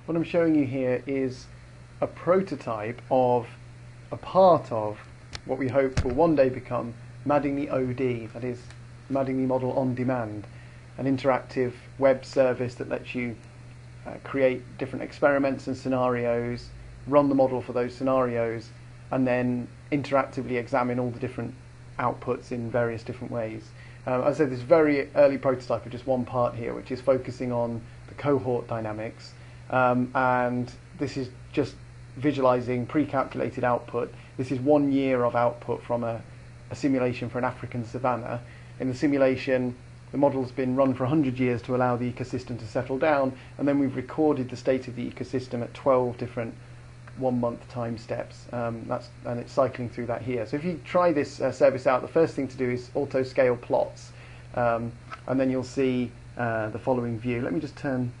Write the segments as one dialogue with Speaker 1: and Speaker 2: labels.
Speaker 1: What I'm showing you here is a prototype of a part of what we hope will one day become Madingley OD, that is Madingley Model on Demand, an interactive web service that lets you create different experiments and scenarios, run the model for those scenarios, and then interactively examine all the different outputs in various different ways. As I said, this very early prototype of just one part here, which is focusing on the cohort dynamics, and this is just visualizing pre-calculated output. This is 1 year of output from a simulation for an African savanna. In the simulation, the model's been run for 100 years to allow the ecosystem to settle down, and then we've recorded the state of the ecosystem at 12 different 1 month time steps, and it's cycling through that here. So if you try this service out, the first thing to do is auto scale plots, and then you'll see the following view. Let me just turn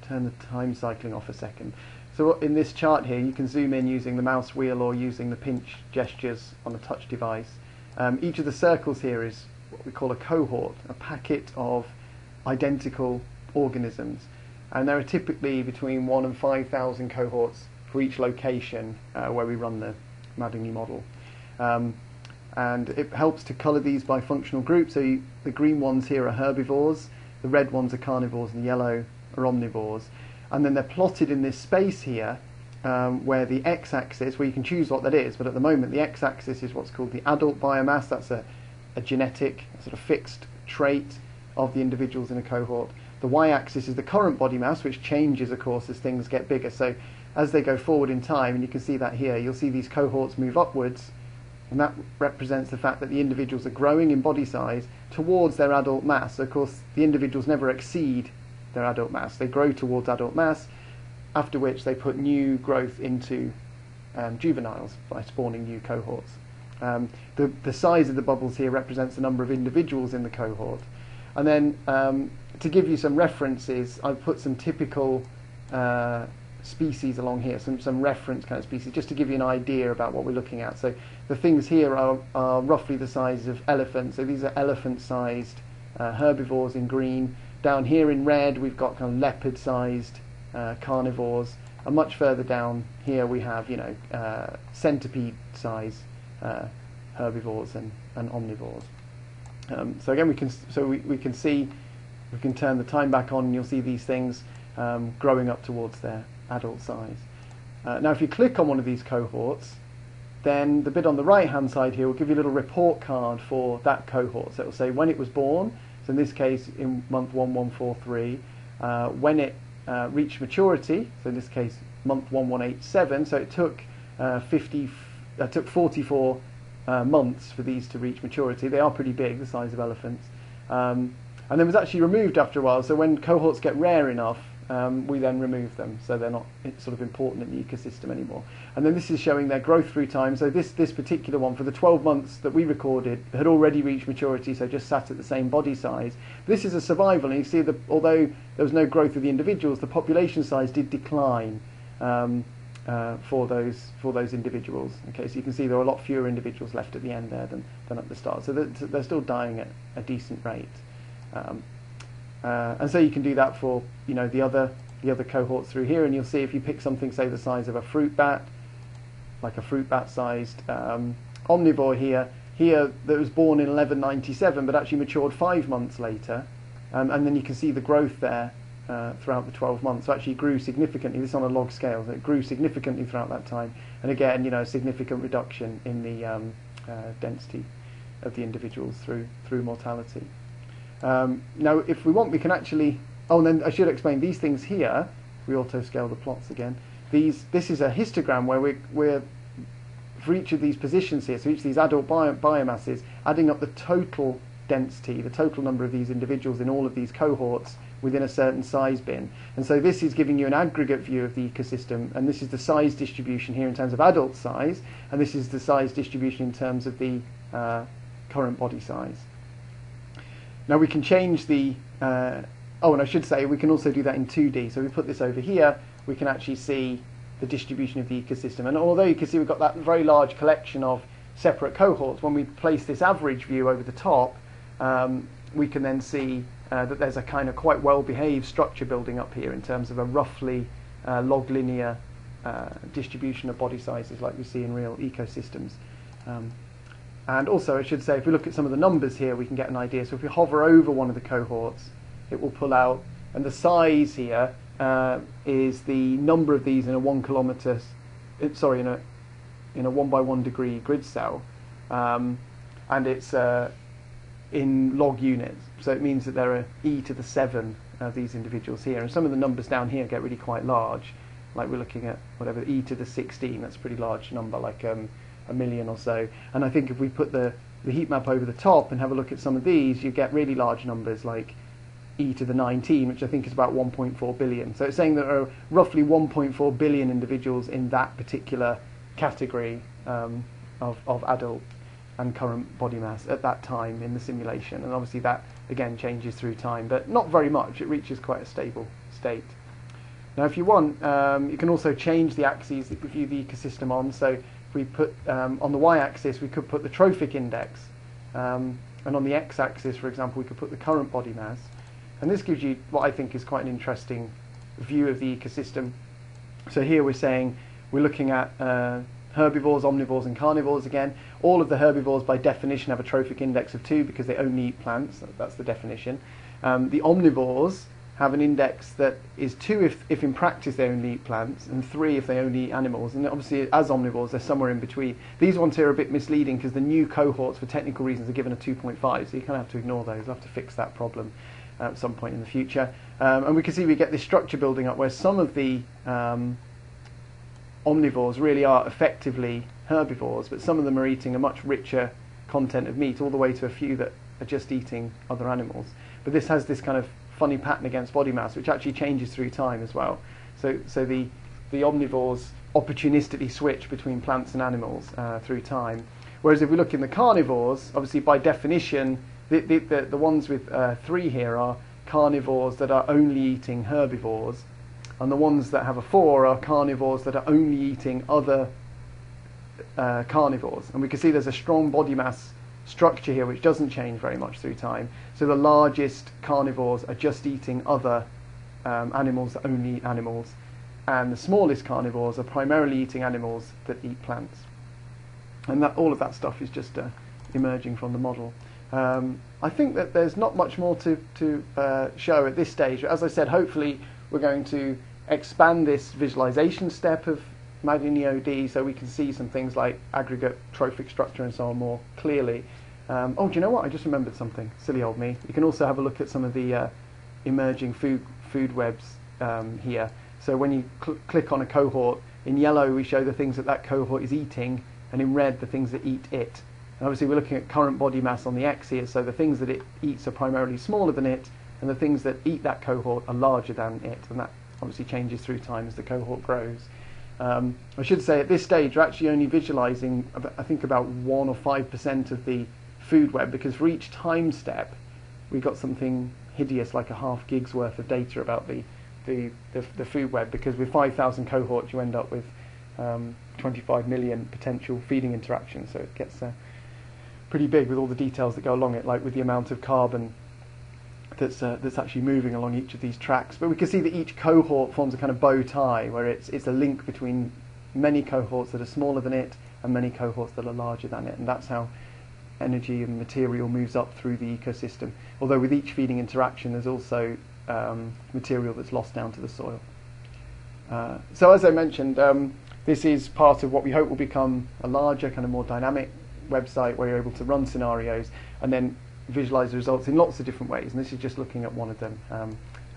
Speaker 1: the time cycling off a second. So in this chart here, you can zoom in using the mouse wheel or using the pinch gestures on a touch device. Each of the circles here is what we call a cohort, a packet of identical organisms, and there are typically between 1,000 and 5,000 cohorts for each location where we run the Madingley model. And it helps to colour these by functional groups. So the green ones here are herbivores, the red ones are carnivores, and the yellow are omnivores. And then they're plotted in this space here where the x-axis, where you can choose what that is, but at the moment the x-axis is what's called the adult biomass. That's a genetic, sort of fixed trait of the individuals in a cohort. The y-axis is the current body mass, which changes, of course, as things get bigger. So as they go forward in time, and you can see that here, you'll see these cohorts move upwards, and that represents the fact that the individuals are growing in body size towards their adult mass. So of course, the individuals never exceed their adult mass. They grow towards adult mass, after which they put new growth into juveniles by spawning new cohorts. The size of the bubbles here represents the number of individuals in the cohort. And then to give you some references, I've put some typical species along here, some reference kind of species, just to give you an idea about what we're looking at. So the things here are roughly the size of elephants. So these are elephant-sized herbivores in green. Down here in red, we've got kind of leopard-sized carnivores. And much further down here, we have, centipede-sized herbivores and omnivores. So again, we can see, we can turn the time back on, and you'll see these things growing up towards their adult size. Now, if you click on one of these cohorts, then the bit on the right-hand side here will give you a little report card for that cohort. So it will say when it was born. So in this case, in month 1143, when it reached maturity. So in this case, month 1187. So it took 44 months for these to reach maturity. They are pretty big, the size of elephants. And then was actually removed after a while. So when cohorts get rare enough, we then remove them, so they're not sort of important in the ecosystem anymore. And then this is showing their growth through time. So this particular one, for the 12 months that we recorded, had already reached maturity, so just sat at the same body size. This is a survival, and you see that although there was no growth of the individuals, the population size did decline for those individuals. Okay, so you can see there are a lot fewer individuals left at the end there than at the start. So they're still dying at a decent rate. And so you can do that for the other cohorts through here, and you'll see if you pick something, say the size of a fruit bat, like a fruit bat-sized omnivore here that was born in 1197 but actually matured 5 months later, and then you can see the growth there throughout the 12 months. So actually grew significantly. This is on a log scale, so it grew significantly throughout that time, and again a significant reduction in the density of the individuals through mortality. Now, if we want, we can actually... Oh, and then I should explain these things here. We auto-scale the plots again. This is a histogram where we're for each of these positions here, so each of these adult biomasses, adding up the total density, the total number of these individuals in all of these cohorts within a certain size bin. And so this is giving you an aggregate view of the ecosystem, and this is the size distribution here in terms of adult size, and this is the size distribution in terms of the current body size. Now we can change the, and I should say we can also do that in 2D. So we put this over here, we can actually see the distribution of the ecosystem. And although you can see we've got that very large collection of separate cohorts, when we place this average view over the top, we can then see that there's a kind of quite well-behaved structure building up here in terms of a roughly log linear distribution of body sizes like we see in real ecosystems. And also, I should say, if we look at some of the numbers here, we can get an idea. So if we hover over one of the cohorts, it will pull out, and the size here is the number of these in a 1 kilometre, sorry, in a 1 by 1 degree grid cell, and it's in log units. So it means that there are e to the 7 of these individuals here, and some of the numbers down here get really quite large. Like we're looking at whatever e to the 16. That's a pretty large number, like a million or so. And I think if we put the heat map over the top and have a look at some of these, you get really large numbers like e to the 19, which I think is about 1.4 billion. So it's saying that there are roughly 1.4 billion individuals in that particular category of adult and current body mass at that time in the simulation. And obviously that, again, changes through time, but not very much. It reaches quite a stable state. Now, if you want, you can also change the axes that we view the ecosystem on. So if we put, on the y-axis, we could put the trophic index. And on the x-axis, for example, we could put the current body mass. And this gives you what I think is quite an interesting view of the ecosystem. So here we're saying we're looking at herbivores, omnivores, and carnivores again. All of the herbivores, by definition, have a trophic index of 2 because they only eat plants. That's the definition. The omnivores have an index that is 2 if in practice they only eat plants, and 3 if they only eat animals. And obviously, as omnivores, they're somewhere in between. These ones here are a bit misleading because the new cohorts, for technical reasons, are given a 2.5, so you kind of have to ignore those. We'll have to fix that problem at some point in the future. And we can see we get this structure building up where some of the omnivores really are effectively herbivores, but some of them are eating a much richer content of meat, all the way to a few that are just eating other animals. But this has this kind of funny pattern against body mass, which actually changes through time as well. So the omnivores opportunistically switch between plants and animals through time. Whereas if we look in the carnivores, obviously by definition, the ones with 3 here are carnivores that are only eating herbivores, and the ones that have a 4 are carnivores that are only eating other carnivores. And we can see there's a strong body mass structure here which doesn't change very much through time. So the largest carnivores are just eating other animals that only eat animals, and the smallest carnivores are primarily eating animals that eat plants. And all of that stuff is just emerging from the model. I think that there's not much more to show at this stage. As I said, hopefully we're going to expand this visualization step of Madingley OD so we can see some things like aggregate trophic structure and so on more clearly. Oh, do you know what? I just remembered something. Silly old me. You can also have a look at some of the emerging food webs here. So when you click on a cohort, in yellow we show the things that cohort is eating, and in red the things that eat it. And obviously we're looking at current body mass on the x here, so the things that it eats are primarily smaller than it, and the things that eat that cohort are larger than it, and that obviously changes through time as the cohort grows. I should say at this stage we're actually only visualizing, I think, about 1 or 5% of the food web, because for each time step we got something hideous like a half gig's worth of data about the food web, because with 5,000 cohorts you end up with 25 million potential feeding interactions, so it gets pretty big with all the details that go along it, like with the amount of carbon that's actually moving along each of these tracks. But we can see that each cohort forms a kind of bow tie, where it's a link between many cohorts that are smaller than it and many cohorts that are larger than it, and that's how energy and material moves up through the ecosystem. Although with each feeding interaction there's also material that's lost down to the soil. So as I mentioned, this is part of what we hope will become a larger, kind of more dynamic website where you're able to run scenarios and then visualize the results in lots of different ways, and this is just looking at one of them,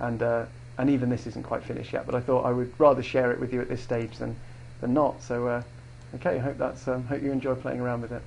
Speaker 1: and even this isn't quite finished yet, but I thought I would rather share it with you at this stage than not. So okay, I hope you enjoy playing around with it.